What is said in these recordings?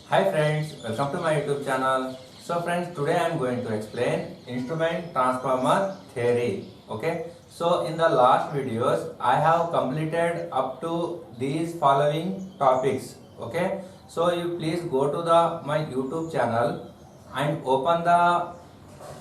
Hi friends, welcome to my YouTube channel. So friends, today I am going to explain instrument transformer theory. Okay. So in the last videos, I have completed up to these following topics. Okay. So you please go to the my YouTube channel and open the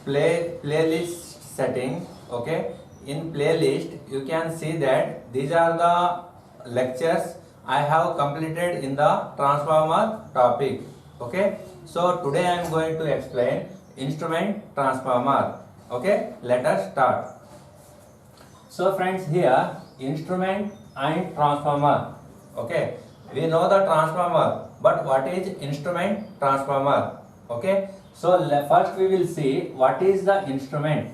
playlist setting. Okay. In playlist, you can see that these are the lectures I have completed in the transformer topic. Okay, so today I am going to explain instrument transformer. Okay, let us start. So friends, here instrument and transformer. Okay, we know the transformer, but what is instrument transformer? Okay, so first we will see what is the instrument.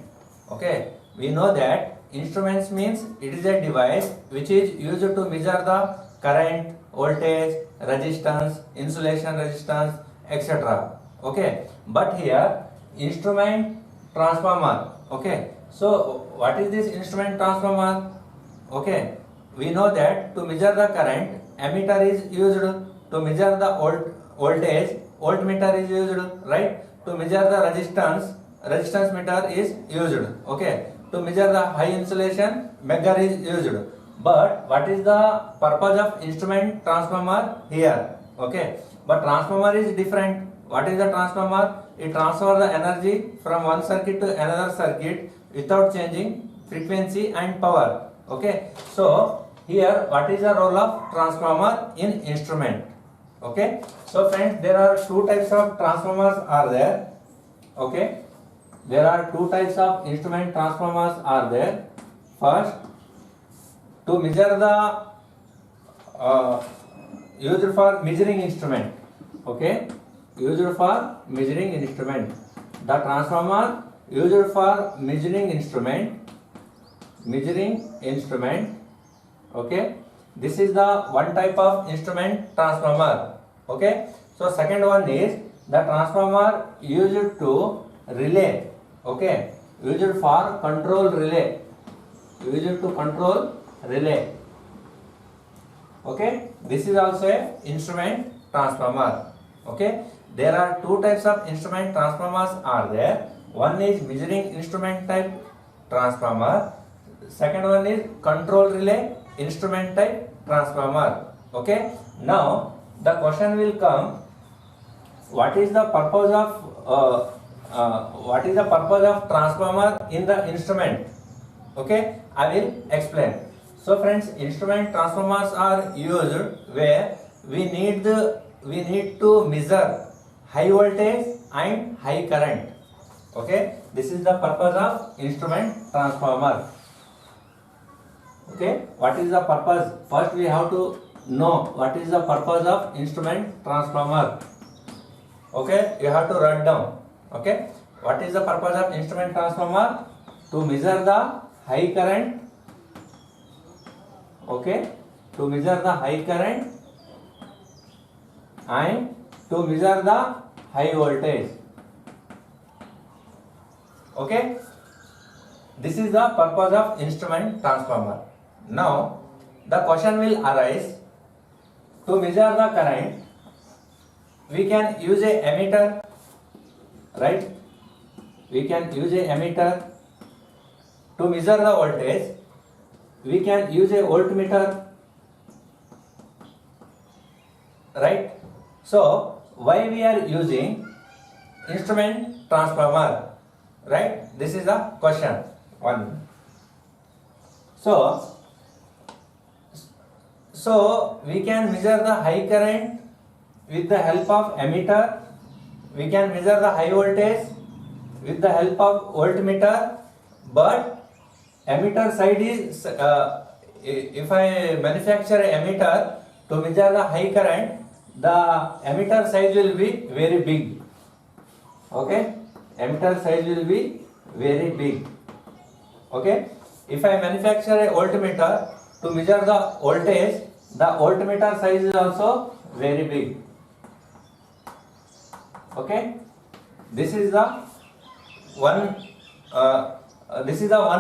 Okay, we know that instruments means it is a device which is used to measure the current, voltage, resistance, insulation resistance, etc. Okay, but here instrument transformer. Okay, so what is this instrument transformer? Okay, we know that to measure the current, ammeter is used. To measure the voltage, voltmeter is used, right? To measure the resistance meter is used. Okay, to measure the high insulation, megger is used. But what is the purpose of instrument transformer here? Okay, but transformer is different. What is the transformer? It transfers the energy from one circuit to another circuit without changing frequency and power. Okay, so here what is the role of transformer in instrument? Okay, so friends, there are two types of transformers are there. Okay, there are two types of instrument transformers are there. First, to measure the used for measuring instrument. Okay, used for measuring instrument. The transformer used for measuring instrument. Okay, this is the one type of instrument transformer. Okay, so second one is the transformer used to relay. Okay, used for control relay. Used to control relay. Okay, this is also a instrument transformer. Okay, there are two types of instrument transformers are there. One is measuring instrument type transformer. Second one is control relay instrument type transformer. Okay, now the question will come, what is the purpose of transformer in the instrument? Okay, I will explain. So friends, instrument transformers are used where we need to measure high voltage and high current. Okay, this is the purpose of instrument transformer. Okay, what is the purpose? First we have to know what is the purpose of instrument transformer. Okay, you have to write down. Okay, what is the purpose of instrument transformer? To measure the high current. Okay, to measure the high current and to measure the high voltage. Okay, this is the purpose of instrument transformer. Now the question will arise, to measure the current we can use a ammeter, right? We can use a ammeter. To measure the voltage we can use a voltmeter, right? So why we are using instrument transformer, right? This is the question one. So we can measure the high current with the help of ammeter. We can measure the high voltage with the help of voltmeter. But ammeter side is, if I manufacture a ammeter to measure the high current, the ammeter size will be very big. Okay, ammeter size will be very big. Okay, if I manufacture a voltmeter to measure the voltage, the voltmeter size is also very big. Okay, this is the one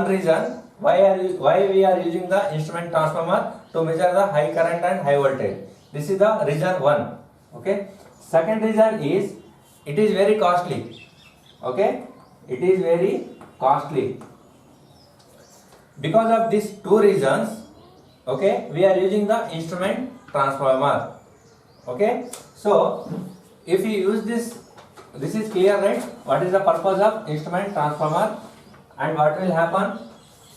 reason why we are using the instrument transformer to measure the high current and high voltage. This is the reason one. Okay, Second reason is it is very costly. Okay, it is very costly. Because of these two reasons, okay, we are using the instrument transformer. Okay, so if you use this is clear, right? What is the purpose of instrument transformer and what will happen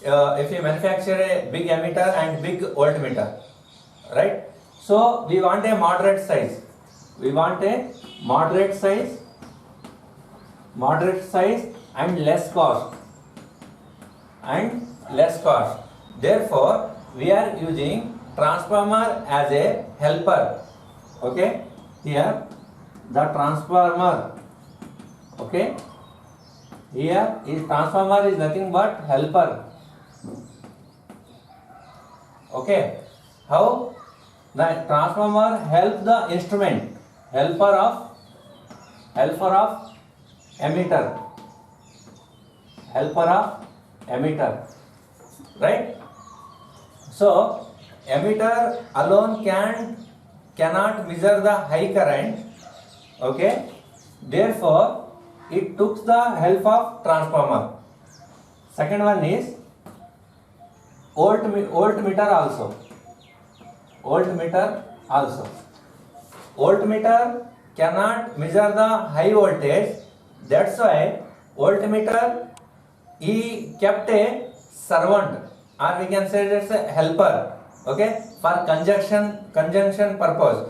if you manufacture a big ammeter and big voltmeter, right? So we want a moderate size. We want a moderate size and less cost. Therefore, we are using transformer as a helper. Okay, here the transformer. Okay, here is transformer is nothing but helper. Okay, how the transformer help the instrument, helper of ammeter, right? So ammeter alone cannot measure the high current. Okay, therefore it took the help of transformer. Second one is voltmeter also. Voltmeter cannot measure the high voltage. That's why voltmeter he kept a servant, or we can say that's a helper. Okay, for conjunction purpose.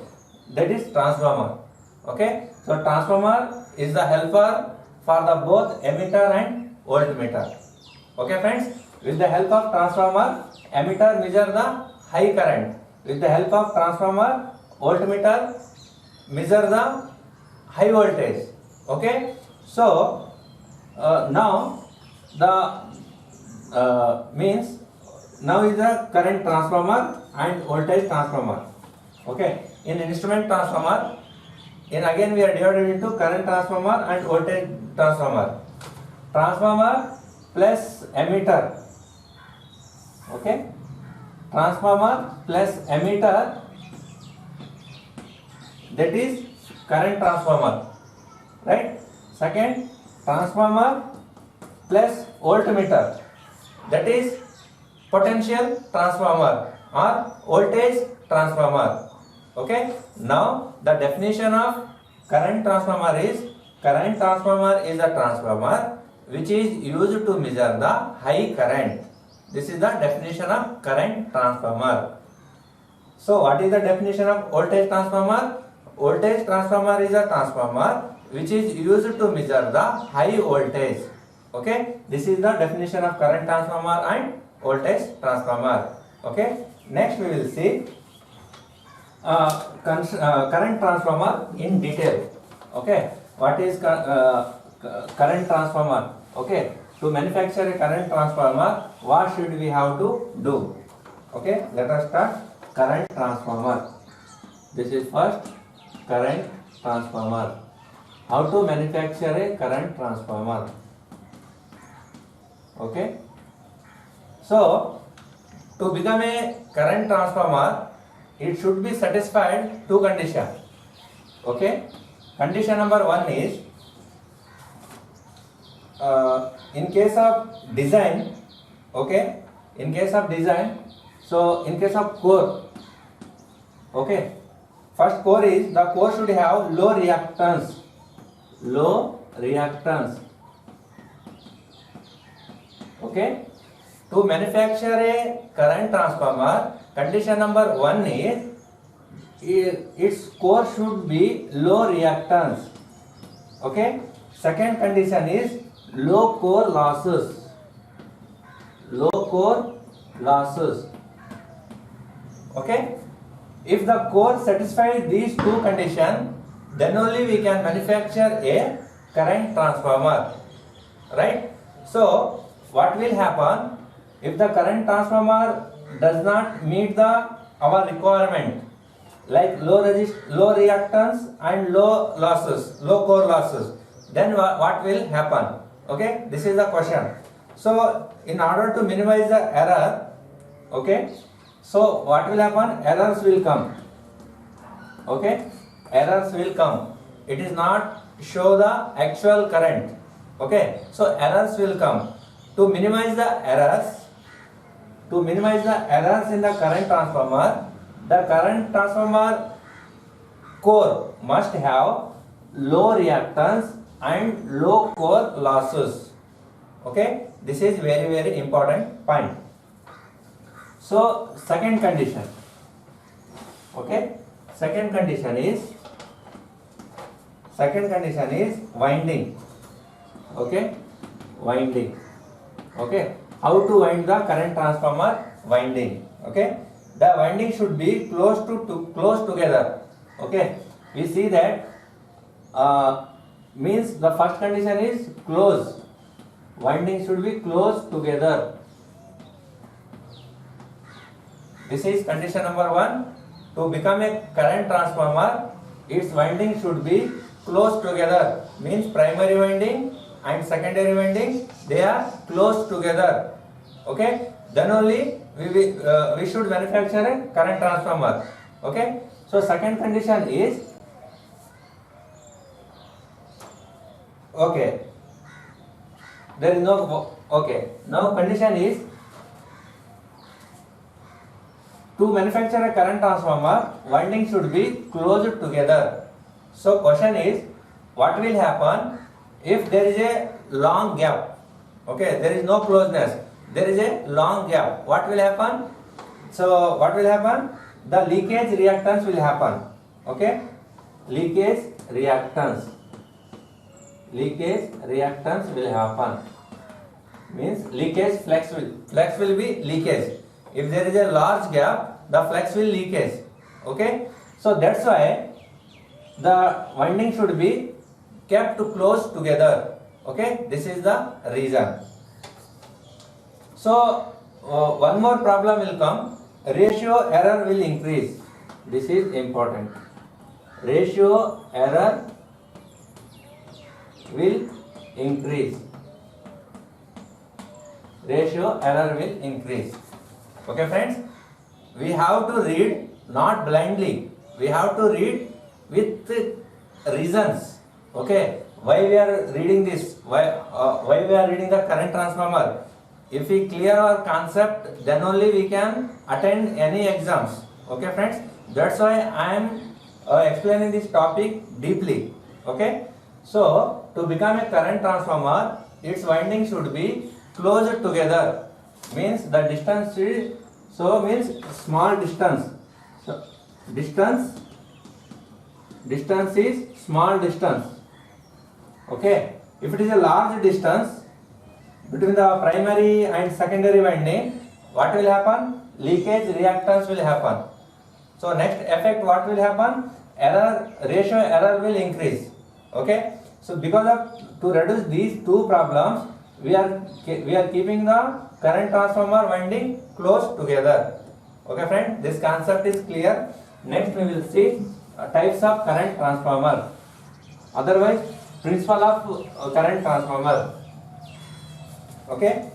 That is transformer. Okay, so transformer is the helper for the both ammeter and voltmeter. Okay, friends. With the help of transformer, ammeter measure the high current. With the help of transformer, voltmeter measure the high voltage. Okay, so now the means now is the current transformer and voltage transformer. Okay, in instrument transformer, again we are divided into current transformer and voltage transformer. Transformer plus ammeter. Okay, transformer plus ammeter, that is current transformer, right? Second, transformer plus voltmeter, that is potential transformer or voltage transformer. Okay, now the definition of current transformer is a transformer which is used to measure the high current. This is the definition of current transformer. So what is the definition of voltage transformer? Voltage transformer is a transformer which is used to measure the high voltage. Okay, this is the definition of current transformer and voltage transformer. Okay, next we will see current transformer in detail. Okay, what is current transformer? Okay, to manufacture a current transformer, what should we have to do? Okay, let us start. Current transformer. This is first current transformer. How to manufacture a current transformer? Okay, so to become a current transformer, it should be satisfied two conditions. Okay, condition number one is in case of design. Okay, in case of design, so in case of core. Okay, first core is the core should have low reactance. Okay, to manufacture a current transformer, condition number one is its core should be low reactance. Okay, second condition is low core losses. Okay, if the core satisfies these two conditions, then only we can manufacture a current transformer, right? So what will happen if the current transformer does not meet our requirement, like low reactance and low core losses, then what will happen? Okay, this is the question. So in order to minimize the error, okay, so what will happen? Errors will come. Okay, errors will come. It is not show the actual current. Okay, so errors will come. To minimize the errors, in the current transformer, the current transformer core must have low reactance and low core losses. Okay, this is very important point. So second condition, okay, second condition is winding. Okay, winding. Okay, how to wind the current transformer? Winding. Okay, the winding should be close together. Okay, we see that means the first condition is close. Winding should be close together. This is condition number 1. To become a current transformer, its winding should be close together. Means primary winding and secondary winding, they are close together. Okay, then only we should manufacture a current transformer. Okay, so second condition is okay. There is no okay. Now condition is to manufacture a current transformer, winding should be close together. So question is, what will happen if there is a long gap? Okay, there is no closeness. There is a long gap. What will happen? So what will happen? The leakage reactance will happen. Okay, leakage reactance will happen. Means leakage flux will be leakage. If there is a large gap, the flux will leakage. Okay, so that's why the winding should be kept close together. Okay, this is the reason. So one more problem will come. Ratio error will increase. This is important. Ratio error will increase. Ratio error will increase. Okay friends, we have to read not blindly. We have to read with reasons. Okay, why we are reading this? Why we are reading the current transformer? If we clear our concept, then only we can attend any exams. Okay friends, that's why I am explaining this topic deeply. Okay, so to become a current transformer, its winding should be close together. Means the distance is, so means small distance. So distance is small distance. Okay, if it is a large distance between the primary and secondary winding, what will happen? Leakage reactance will happen. So next effect, what will happen? Ratio error will increase. Okay, so because of to reduce these two problems, we are keeping the current transformer winding close together. Okay friend, this concept is clear. Next we will see types of current transformer. Otherwise, principle of current transformer. Okay.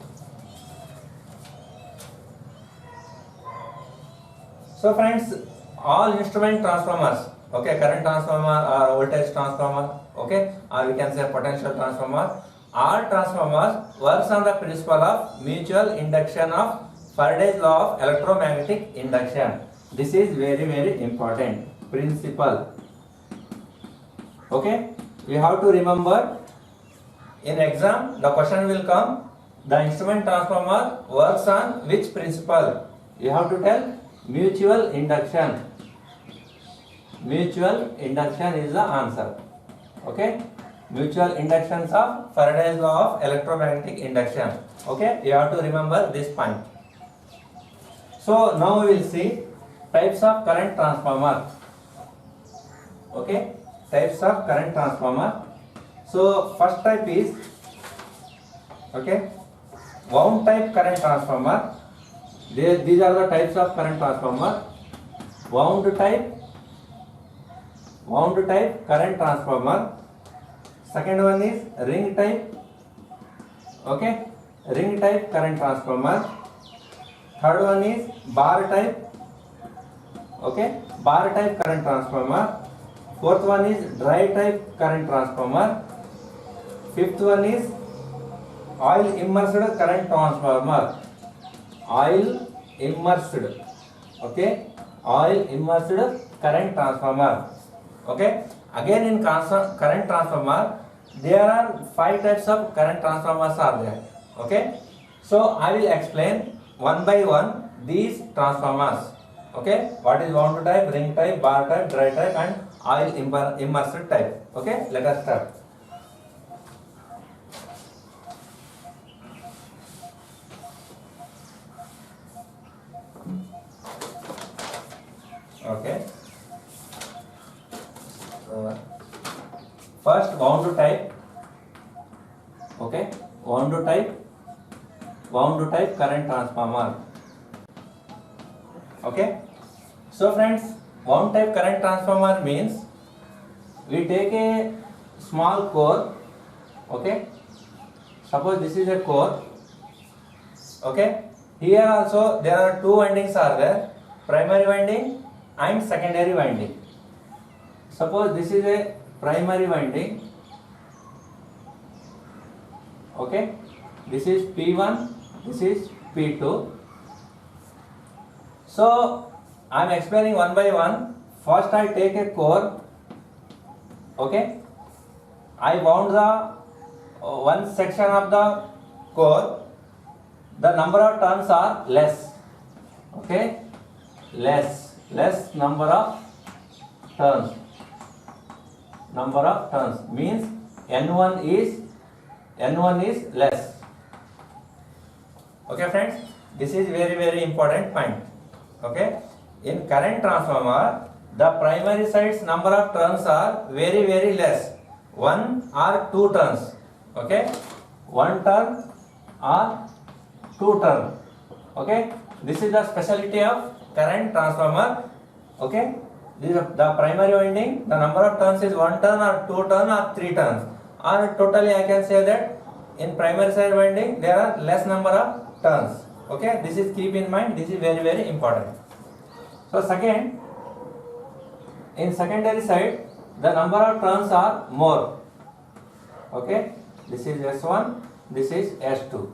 So friends, all instrument transformers, okay, current transformer or voltage transformer, okay, or we can say potential transformer, all transformers works on the principle of mutual induction of Faraday's law of electromagnetic induction. This is very important principle. Okay, we have to remember, in exam the question will come, the instrument transformer works on which principle? You have to tell mutual induction. Mutual induction is the answer. Okay, mutual inductions of Faraday's law of electromagnetic induction. Okay, you have to remember this point. So now we will see types of current transformer. Okay, types of current transformer. So first type is, okay, wound type current transformer. These are the types of current transformer. Wound type current transformer. Second one is ring type. Okay, ring type current transformer. Third one is bar type. Okay, bar type current transformer. Fourth one is dry type current transformer. Fifth one is oil immersed current transformer. Oil immersed, okay, oil immersed current transformer. Okay, again in current transformer there are 5 types of current transformers are there. Okay, so I will explain one by one these transformers. Okay, what is wound type, ring type, bar type, dry type and oil immersed type. Okay, let us start. Okay, first wound type. Okay, wound type current transformer. Okay, so friends, wound type current transformer means we take a small core. Okay, suppose this is a core. Okay, here also there are 2 windings are there, primary winding and secondary winding. Suppose this is a primary winding. Okay, this is P1, this is P2. So I am explaining one by one. First I take a core. Okay, I wound the one section of the core. The number of turns are less. Okay, less number of turns. Number of turns means N1 is less. Okay friends, this is very important point. Okay, in current transformer the primary side's number of turns are very less, 1 or 2 turns. Okay, 1 turn or 2 turn. Okay, this is the specialty of current transformer. Okay, this is the primary winding, the number of turns is 1 turn or 2 turn or 3 turns, or totally I can say that in primary side winding there are less number of turns. Okay, this is keep in mind, this is very important. So second, in secondary side the number of turns are more. Okay, this is S1, this is S2.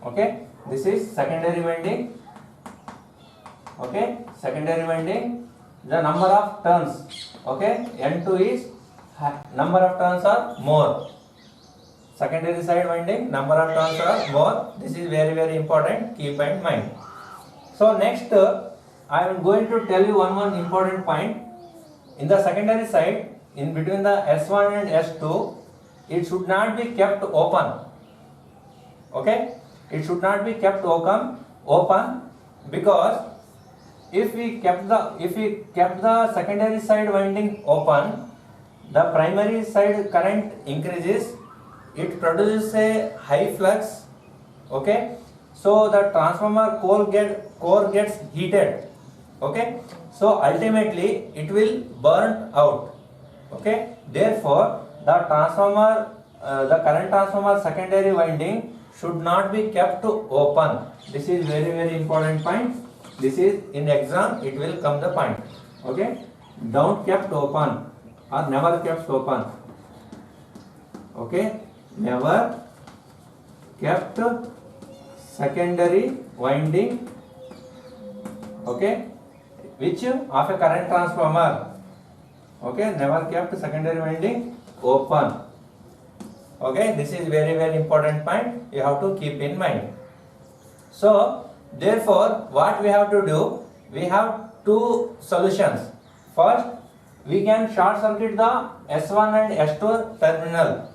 Okay, this is secondary winding. Okay, secondary winding, the number of turns. Okay, N2 is number of turns are more. Secondary side winding, number of turns are more. This is very important, keep in mind. So next I am going to tell you one important point. In the secondary side, in between the S1 and S2, it should not be kept open. Okay, it should not be kept open because if we kept the secondary side winding open, the primary side current increases, it produces a high flux. Okay, so the transformer core gets heated. Okay, so ultimately it will burn out. Okay, therefore the current transformer secondary winding should not be kept open. This is very important point. This is in exam, it will come the point. Okay, don't kept open or never kept open. Okay, never kept secondary winding. Okay, which of a current transformer. Okay, never kept secondary winding open. Okay, this is very important point, you have to keep in mind. So therefore what we have to do, we have 2 solutions. First, we can short circuit the S1 and S2 terminal.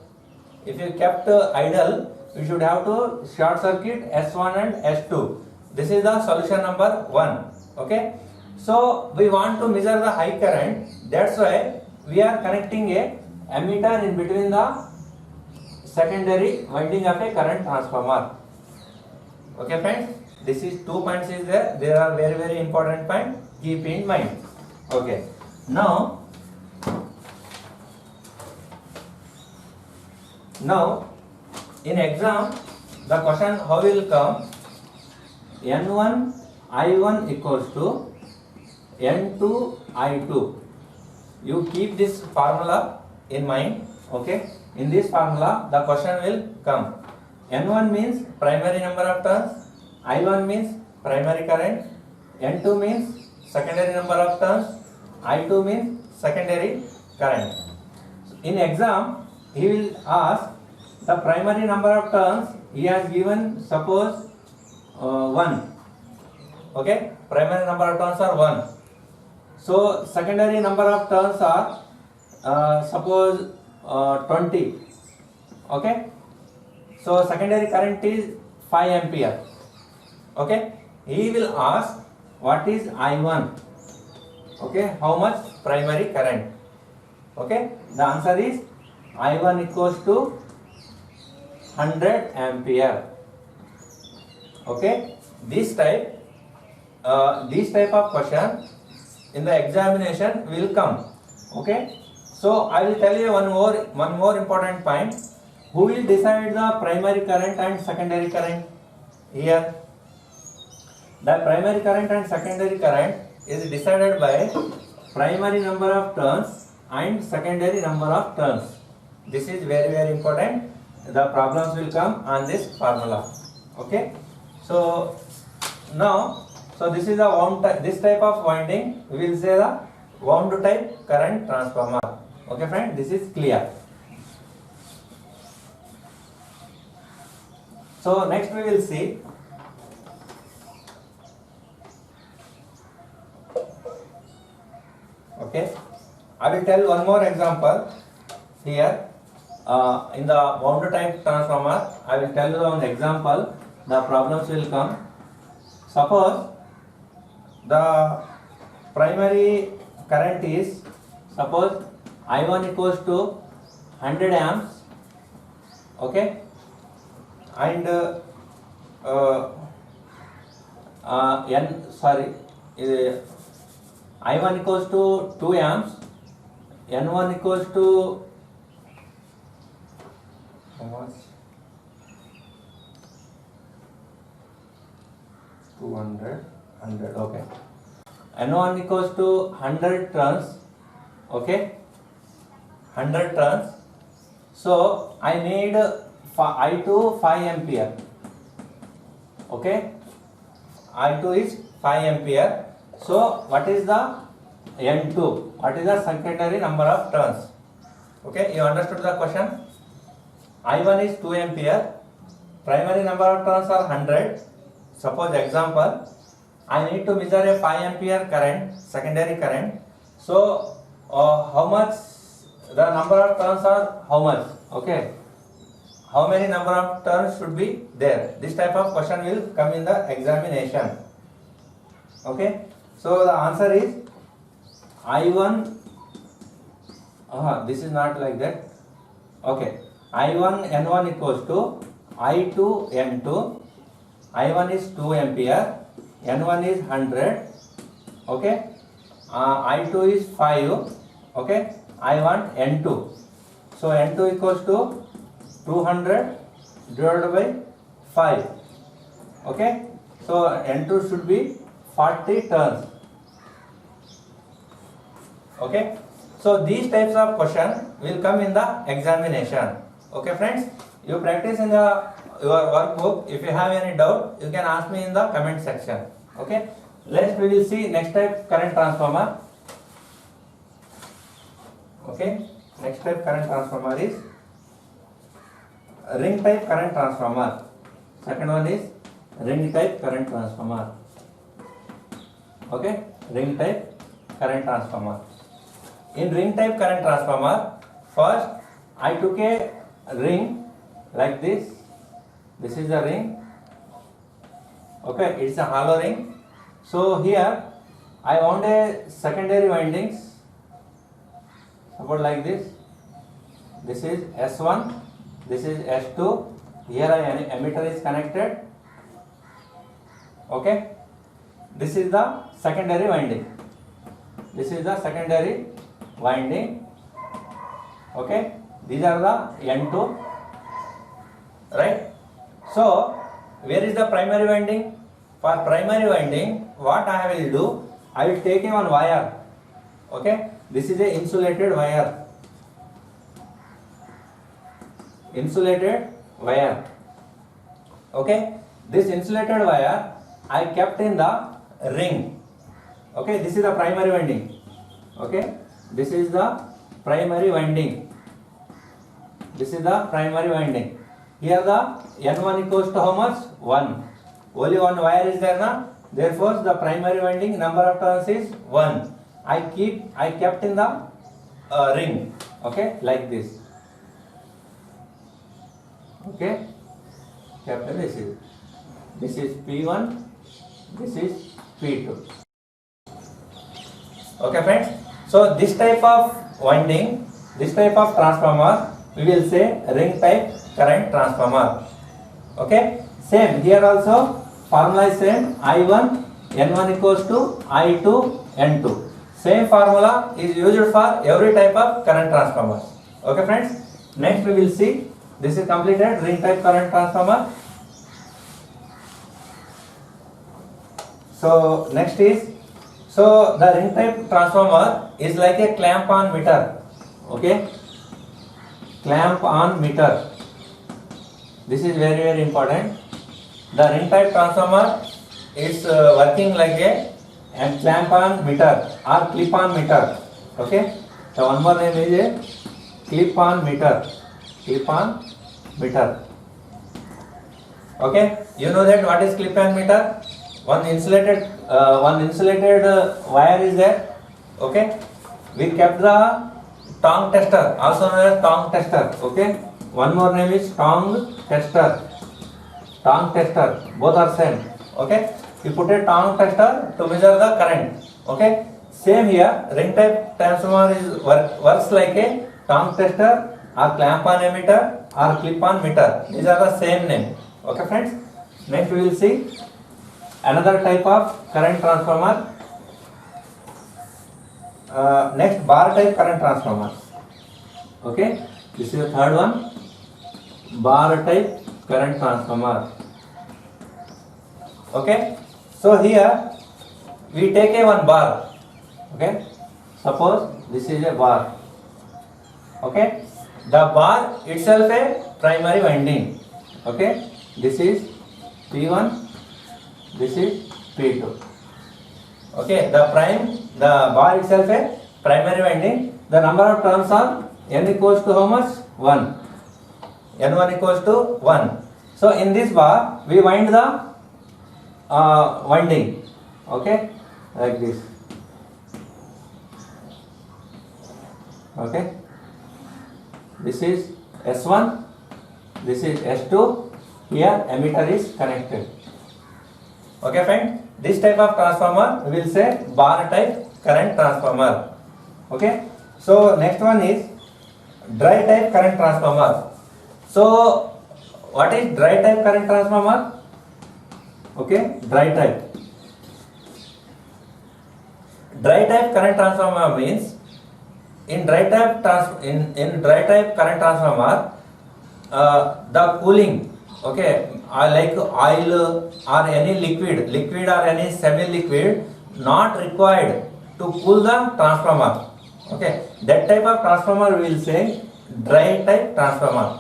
If you kept idle, you should have to short circuit S1 and S2. This is the solution number 1. Okay, so we want to measure the high current, that's why we are connecting a ammeter in between the secondary winding of a current transformer. Okay friends, this is 2 points is there. There are very important point, keep in mind. Okay, now in exam the question how will come, N1 I1 equals to N2 I2. you keep this formula in mind. Okay, in this formula the question will come. N1 means primary number of turns, I1 means primary current, N2 means secondary number of turns, I2 means secondary current. In exam he will ask the primary number of turns. He has given suppose 1. Okay, primary number of turns are 1. So secondary number of turns are suppose 20. Okay, so secondary current is 5 ampere. Okay, he will ask what is I1. Okay, how much primary current. Okay, the answer is I1 equals to 100 ampere. Okay, this type of question in the examination will come. Okay, so I will tell you one more important point. Who will decide the primary current and secondary current? Here the primary current and secondary current is decided by primary number of turns and secondary number of turns. This is very important. The problems will come on this formula. Okay, so now, so this is a this type of winding we will say the wound type current transformer. Okay friend, this is clear. So next we will see okay, I will tell one more example here. In the wound type transformer, I will tell you one example. The problems will come. Suppose the primary current is, suppose I1 equals to 100 amps. Okay, and I1 equals to 2 amps, N1 equals to how much? 200, 100, okay. N1 equals to 100 turns, okay, 100 turns. So I need I2 5 ampere, okay, I2 is 5 ampere. So what is the N2? What is the secondary number of turns? Okay, you understood the question? I1 is 2 ampere, primary number of turns are 100. Suppose example, I need to measure a 5 ampere current, secondary current. So how much the number of turns are, how much? Okay, how many number of turns should be there? This type of question will come in the examination. Okay, so the answer is I1, this is not like that. Okay, I1 N1 equals to I2 N2. I1 is 2 ampere, N1 is 100, okay, I2 is 5, okay, I want N2. So N2 equals to 200 divided by 5, okay, so N2 should be 40 turns. Okay, so these types of question will come in the examination. Okay friends, you practice in your workbook. If you have any doubt, you can ask me in the comment section. Okay, next we will see next type current transformer. Okay, next type current transformer is ring type current transformer. Second one is ring type current transformer. Okay, ring type current transformer. In ring type current transformer, first I took a ring like this. This is the ring. Okay, it's a hollow ring. So here I want a secondary windings. Suppose like this. This is S1. This is S2. Here an emitter is connected. Okay. This is the secondary winding. This is the secondary winding. Okay. These are the N2. Right. So where is the primary winding? For primary winding, what I will do? I will take one wire. Okay. This is a insulated wire. Insulated wire. Okay. This insulated wire I kept in the ring. Okay. This is the primary winding. Okay. This is the primary winding. This is the primary winding. Here the N1 equals to how much? 1. Only one wire is there now. Therefore the primary winding number of turns is 1. I kept in the ring. Okay, like this. Okay, kept in this is. This is P1. This is P2. Okay, friends. So this type of winding, this type of transformer, we will say ring type current transformer. Okay. Same here also. Formula is same. I1 N1 equals to I2 N2. Same formula is used for every type of current transformer. Okay, friends. Next we will see. This is completed ring type current transformer. So next is, so the ring type transformer is like a clamp on meter. Okay, clamp on meter. This is very, very important. The ring type transformer is working like a clamp on meter or clip on meter. Okay, the one more name is a clip on meter. Clip on meter. Okay, you know that what is clip on meter? One insulated wire is there. Okay, we kept the tongue tester, also known as tongue tester. Okay, one more name is tongue tester. Tongue tester, both are same. Okay, we put a tongue tester to measure the current. Okay, same here. Ring type transformer is works like a tongue tester or clamp on emitter or clip on meter. These are the same name. Okay, friends. Next we will see another type of current transformer. Next, bar type current transformer. Okay, this is the third one. Bar type current transformer. Okay, so here we take a one bar. Okay, suppose this is a bar. Okay, the bar itself a primary winding. Okay, this is P1, this is P2. Okay, the bar itself a primary winding. The number of turns are N equals to how much? 1. N1 equals to 1. So in this bar we wind the winding. Okay, like this. Okay, this is S1, this is S2. Here emitter is connected. Okay, friend. This type of transformer we will say bar type current transformer. Okay. So next one is dry type current transformer. So what is dry type current transformer? Okay, dry type. Dry type current transformer means in dry type current transformer, the cooling, okay, like oil or any liquid or any semi-liquid not required to cool the transformer. Okay, that type of transformer we will say dry type transformer.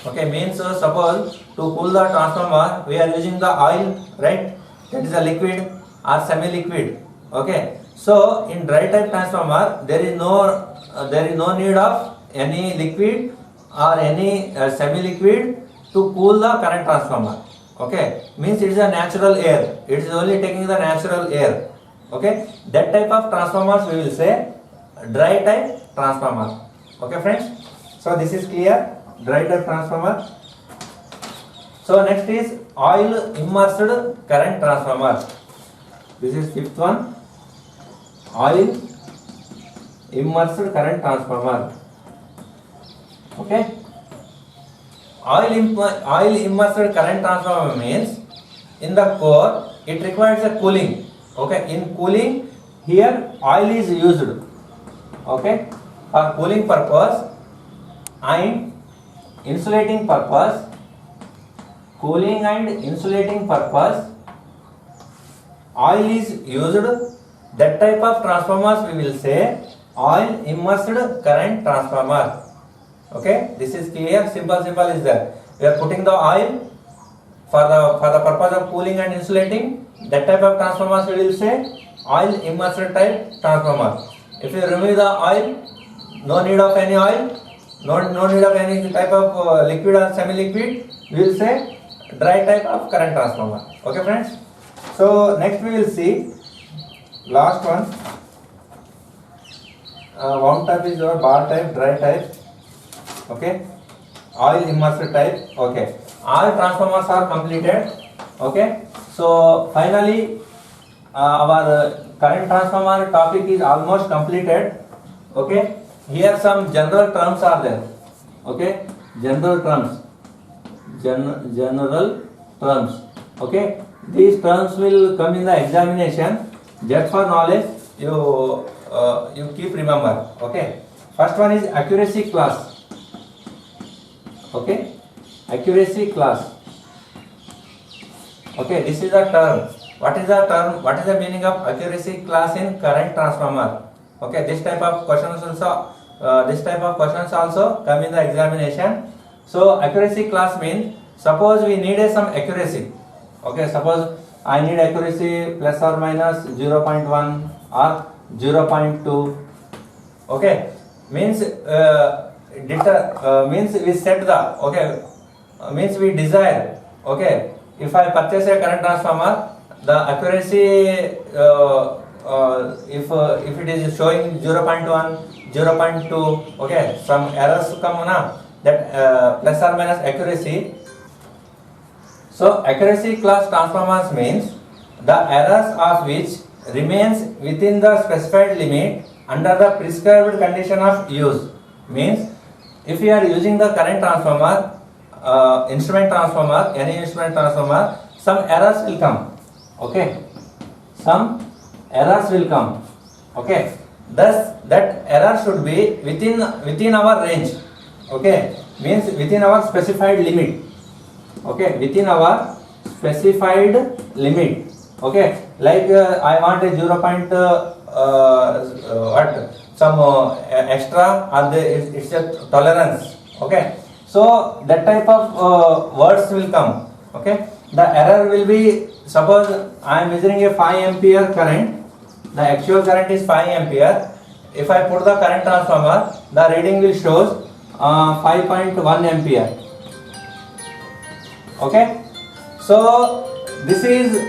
Okay, means suppose to cool the transformer we are using the oil, right? That is a liquid or semi-liquid. Okay, so in dry type transformer there is no need of any liquid or any semi-liquid to cool the current transformer. Okay, means it is a natural air. It is only taking the natural air. Okay, that type of transformers we will say dry type transformer. Okay, friends. So this is clear. Dry type transformer. So next is oil immersed current transformer. This is fifth one. Oil immersed current transformer. Okay. Oil immersed current transformer means in the core it requires a cooling. Okay, in cooling here oil is used. Okay, for cooling purpose and insulating purpose, cooling and insulating purpose, oil is used. That type of transformers we will say oil immersed current transformer. Okay, this is clear. Simple is that we are putting the oil for the purpose of cooling and insulating. That type of transformers we will say oil immersed type transformer. If you remove the oil, no need of any oil, no need of any type of liquid or semi-liquid, we will say dry type of current transformer. Okay friends, so next we will see last one. Wound type is your bar type, dry type. Okay, oil immersed type. Okay, all transformers are completed. Okay, so finally our current transformer topic is almost completed. Okay, here some general terms are there. Okay, general terms. Okay, these terms will come in the examination. Just for knowledge, you keep remember. Okay, first one is accuracy class. Okay, accuracy class. Okay, this is a term. What is the term? What is the meaning of accuracy class in current transformer? Okay, this type of questions also come in the examination. So accuracy class means, suppose we need some accuracy. Okay, suppose I need accuracy plus or minus 0.1 or 0.2. Okay, means means we set the, okay, means we desire. Okay, if I purchase a current transformer, the accuracy if it is showing 0.1, 0.2, okay, some errors come na, that plus or minus accuracy. So accuracy class transformers means the errors of which remains within the specified limit under the prescribed condition of use. Means if you are using the current transformer, instrument transformer, any instrument transformer, some errors will come. Okay, some errors will come. Okay, thus that error should be within our range. Okay, means within our specified limit. Okay, within our specified limit. Okay, like I want a 0. Some extra, or it's a tolerance. Okay, so that type of words will come. Okay, the error will be, suppose I am measuring a 5 ampere current, the actual current is 5 ampere. If I put the current transformer, the reading will show 5.1 ampere. Okay, so this is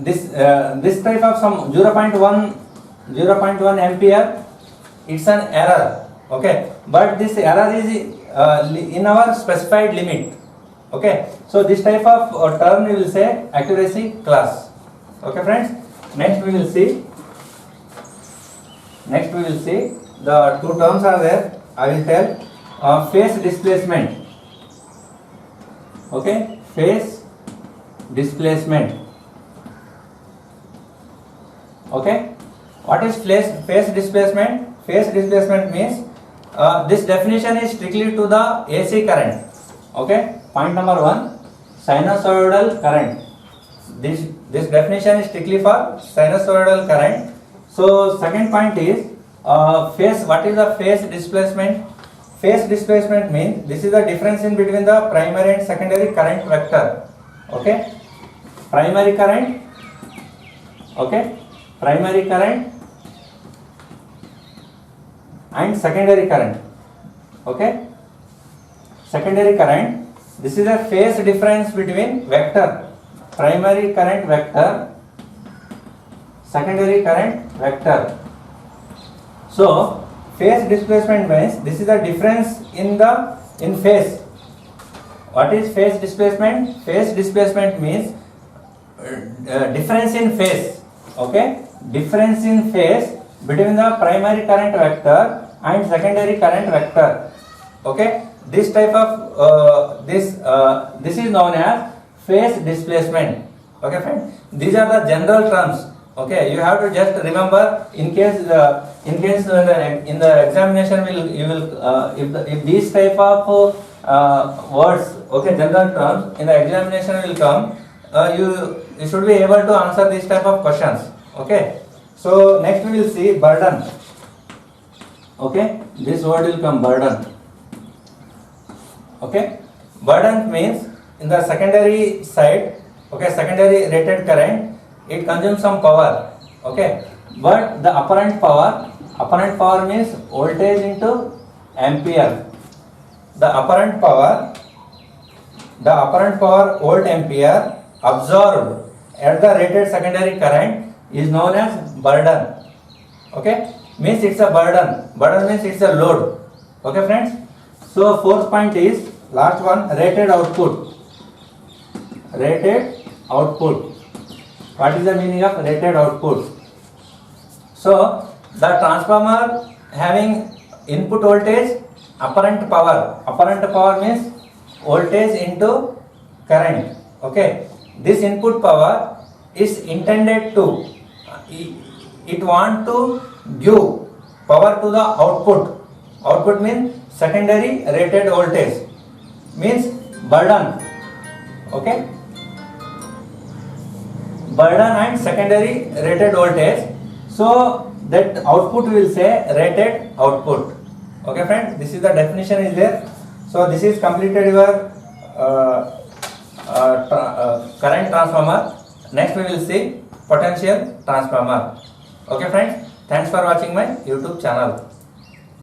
this type of some 0.1 ampere, it's an error. Okay, but this error is in our specified limit. Okay, so this type of term we will say accuracy class. Okay friends, next we will see the two terms are there. I will tell. Phase displacement. Okay, phase displacement. Okay, what is phase displacement? Phase displacement means this definition is strictly to the AC current. Okay, point number 1, sinusoidal current. This definition is strictly for sinusoidal current. So second point is phase. What is the phase displacement? Phase displacement means this is the difference in between the primary and secondary current vector. Okay, primary current. Okay, primary current and secondary current. Okay, secondary current. This is a phase difference between vector, primary current vector, secondary current vector. So phase displacement means this is the difference in phase. What is phase displacement? Phase displacement means difference in phase. Okay, difference in phase between the primary current vector and secondary current vector. Okay, this type of this is known as phase displacement. Okay friend, these are the general terms. Okay, you have to just remember in case in the examination if these type of words, okay, general terms in the examination will come, you should be able to answer this type of questions. Okay, so next we will see burden. Okay, this word will come burden. Okay, burden means in the secondary side, okay, secondary rated current, it consumes some power. Okay, but the apparent power means voltage into ampere. The apparent power volt ampere absorbed at the rated secondary current is known as burden. Okay, means it's a burden. Burden means it's a load. Okay, friends. So fourth point is last one, rated output. Rated output. What is the meaning of rated output? So the transformer having input voltage, apparent power. Apparent power means voltage into current. Okay, this input power is intended to, it want to give power to the output. Output means secondary rated voltage, means burden. Okay, burden and secondary rated voltage. So that output will say rated output. Okay, friends, this is the definition is there. So this is completed your current transformer. Next we will see potential transformer. Okay, friends, thanks for watching my YouTube channel.